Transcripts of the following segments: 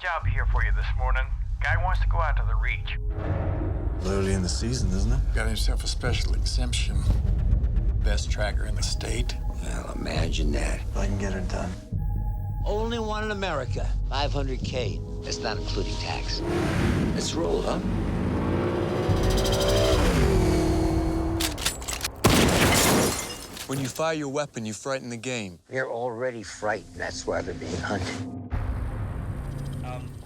job here for you this morning. Guy wants to go out to the Reach. Early in the season, isn't it? Got himself a special exemption. Best tracker in the state. Well, imagine that. I can get her done. Only one in America. $500K. That's not including tax. Let's roll, huh? When you fire your weapon, you frighten the game. They're already frightened. That's why they're being hunted.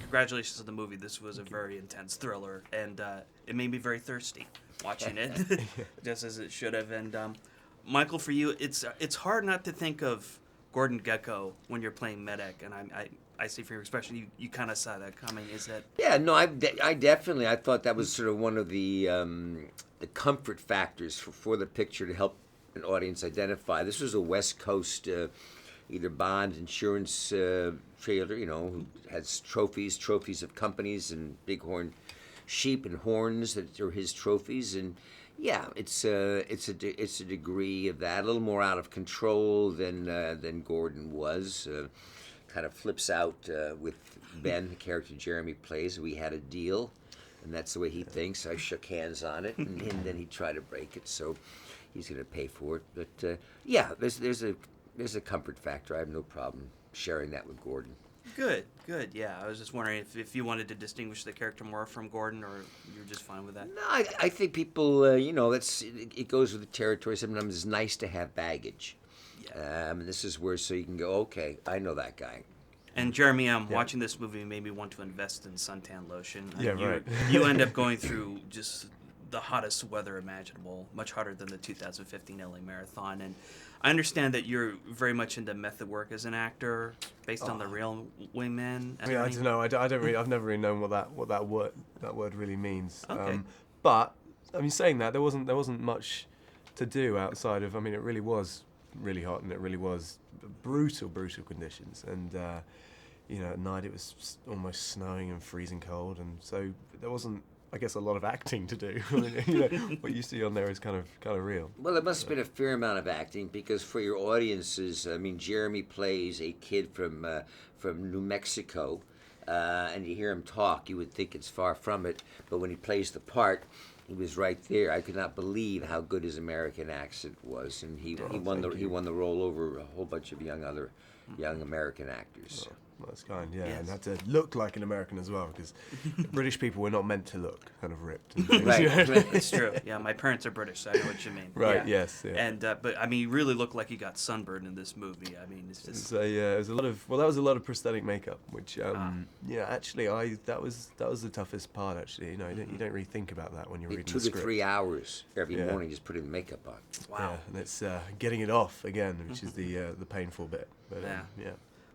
Congratulations on the movie. This was a very intense thriller, and it made me very thirsty watching it, just as it should have. And Michael, for you, it's hard not to think of Gordon Gekko when you're playing medic, and I see from your expression you kind of saw that coming. Is that? Yeah, no, I definitely, I thought that was sort of one of the comfort factors for the picture to help an audience identify. This was a West Coast either bond insurance trailer, who has trophies of companies and bighorn sheep and horns that are his trophies. And yeah, it's a degree of that, a little more out of control than Gordon was. Kind of flips out with Ben, the character Jeremy plays. We had a deal, and that's the way he thinks. I shook hands on it, and then he tried to break it, so he's going to pay for it. But yeah, there's a comfort factor. I have no problem sharing that with Gordon. Good. Yeah, I was just wondering if you wanted to distinguish the character more from Gordon, or you're just fine with that. No, I think people, it goes with the territory. Sometimes it's nice to have baggage. Yeah. And this is where, so you can go, okay, I know that guy. And Jeremy, watching this movie made me want to invest in suntan lotion. Right. You end up going through just the hottest weather imaginable, much hotter than the 2015 LA Marathon. And I understand that you're very much into method work as an actor, based on the real wingman. I don't know. I don't really. I've never really known what that word really means. Okay. But I mean, saying that, there wasn't much to do outside of. I mean, it really was really hot, and it really was brutal conditions. And at night it was almost snowing and freezing cold, and so there wasn't, I guess, a lot of acting to do. What you see on there is kind of real. Well, there must have been a fair amount of acting, because for your audiences, I mean, Jeremy plays a kid from New Mexico, and you hear him talk, you would think it's far from it, but when he plays the part, he was right there. I could not believe how good his American accent was, and he won the role over a whole bunch of young American actors. Well, that's kind, yeah, Yes. and had to look like an American as well, because British people were not meant to look kind of ripped. Right. It's true. Yeah, my parents are British, so I know what you mean. Right. Yeah. Yes. Yeah. And but I mean, you really look like you got sunburned in this movie. I mean, it's just. It was a lot of. Well, that was a lot of prosthetic makeup, which actually, that was the toughest part. Actually, you don't really think about that when you're reading the 2 to script. 3 hours every morning just putting the makeup on. Wow. Yeah, and it's getting it off again, which is the painful bit. But yeah.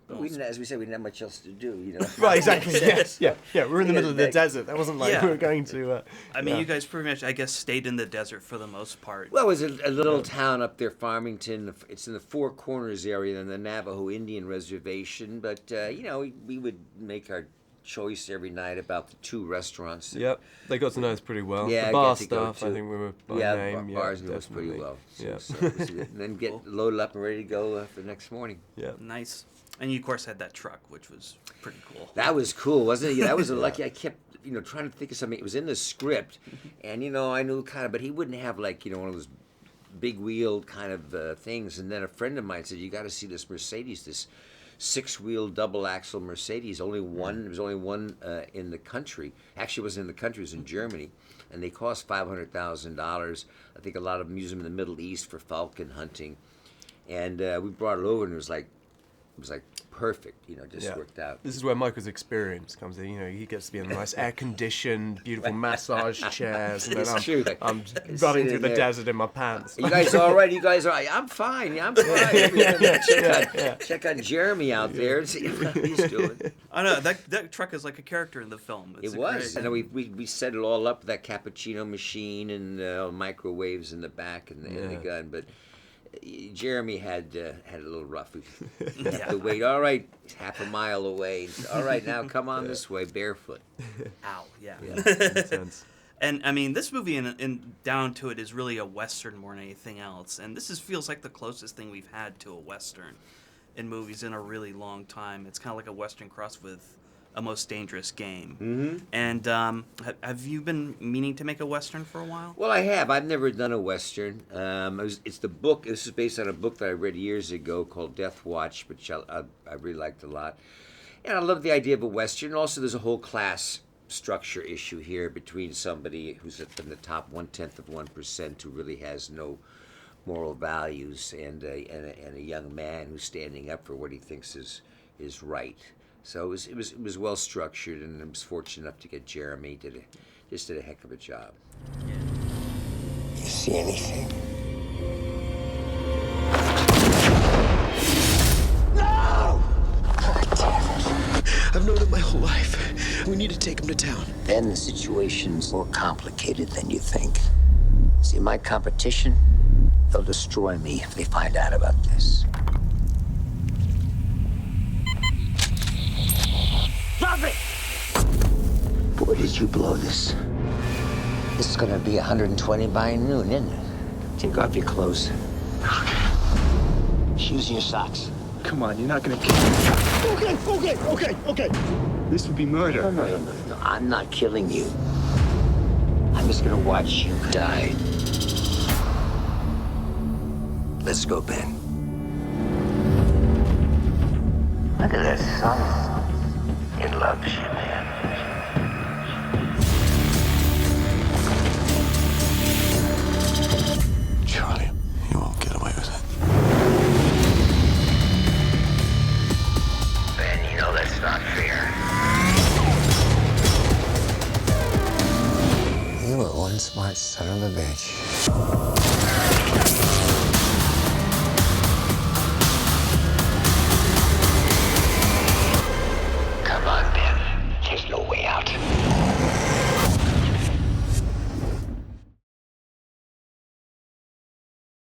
But we didn't, as we said, we didn't have much else to do, Right, exactly. Yes. Yeah. We're in the middle of the desert. That wasn't like we were going to. I mean, you guys pretty much, I guess, stayed in the desert for the most part. Well, it was a little town up there, Farmington. It's in the Four Corners area in the Navajo Indian Reservation. But, we would make our choice every night about the 2 restaurants. Yep, they got to know us pretty well. Yeah, the bar got to go staff, to. I think we were by name. Bars knew us pretty well. So, and then get loaded up and ready to go for the next morning. Yeah. Nice. And you, of course, had that truck, which was pretty cool. That was cool, wasn't it? That was a lucky. I kept, trying to think of something. It was in the script, and I knew kind of, but he wouldn't have one of those big wheeled kind of things. And then a friend of mine said, "You got to see this Mercedes, this 6-wheel double axle Mercedes. There was only one in the country. Actually, it wasn't in the country. It was in Germany, and they cost $500,000. I think a lot of them use them in the Middle East for falcon hunting. And we brought it over, and it was like perfect, just worked out. This is where Michael's experience comes in. He gets to be in a nice air-conditioned, beautiful massage chairs, and then I'm running through the desert in my pants. You guys all right? You guys all right? I'm fine. Yeah, I'm fine. Check on Jeremy out there and see how he's doing. I know that truck is like a character in the film. It was. And then we set it all up, that cappuccino machine and microwaves in the back and the gun, but. Jeremy had a little rough. We have to wait. All right, half a mile away. All right, now come on this way, barefoot. Ow, yeah. Intense. And I mean, this movie, in down to it, is really a Western more than anything else. And this feels like the closest thing we've had to a Western in movies in a really long time. It's kind of like a Western cross with a most dangerous game. Mm-hmm. And have you been meaning to make a Western for a while? Well, I have. I've never done a Western. It's the book. This is based on a book that I read years ago called Death Watch, which I really liked a lot. And I love the idea of a Western. Also, there's a whole class structure issue here between somebody who's in the top 1/10% who really has no moral values and a young man who's standing up for what he thinks is right. So it was well structured, and I was fortunate enough to get Jeremy. Did a heck of a job. You see anything? No! God damn it. I've known him my whole life. We need to take him to town. Then the situation's more complicated than you think. See, my competition, they'll destroy me if they find out about this. Drop it! Boy, did you blow this. This is gonna be 120 by noon, isn't it? Take off your clothes. Okay. Shoes and your socks. Come on, you're not gonna kill me. Okay. This would be murder. No. I'm not killing you. I'm just gonna watch you die. Let's go, Ben. Look at that sun. It loves you, man. Charlie, you won't get away with it. Ben, you know that's not fair. You were one smart son of a bitch.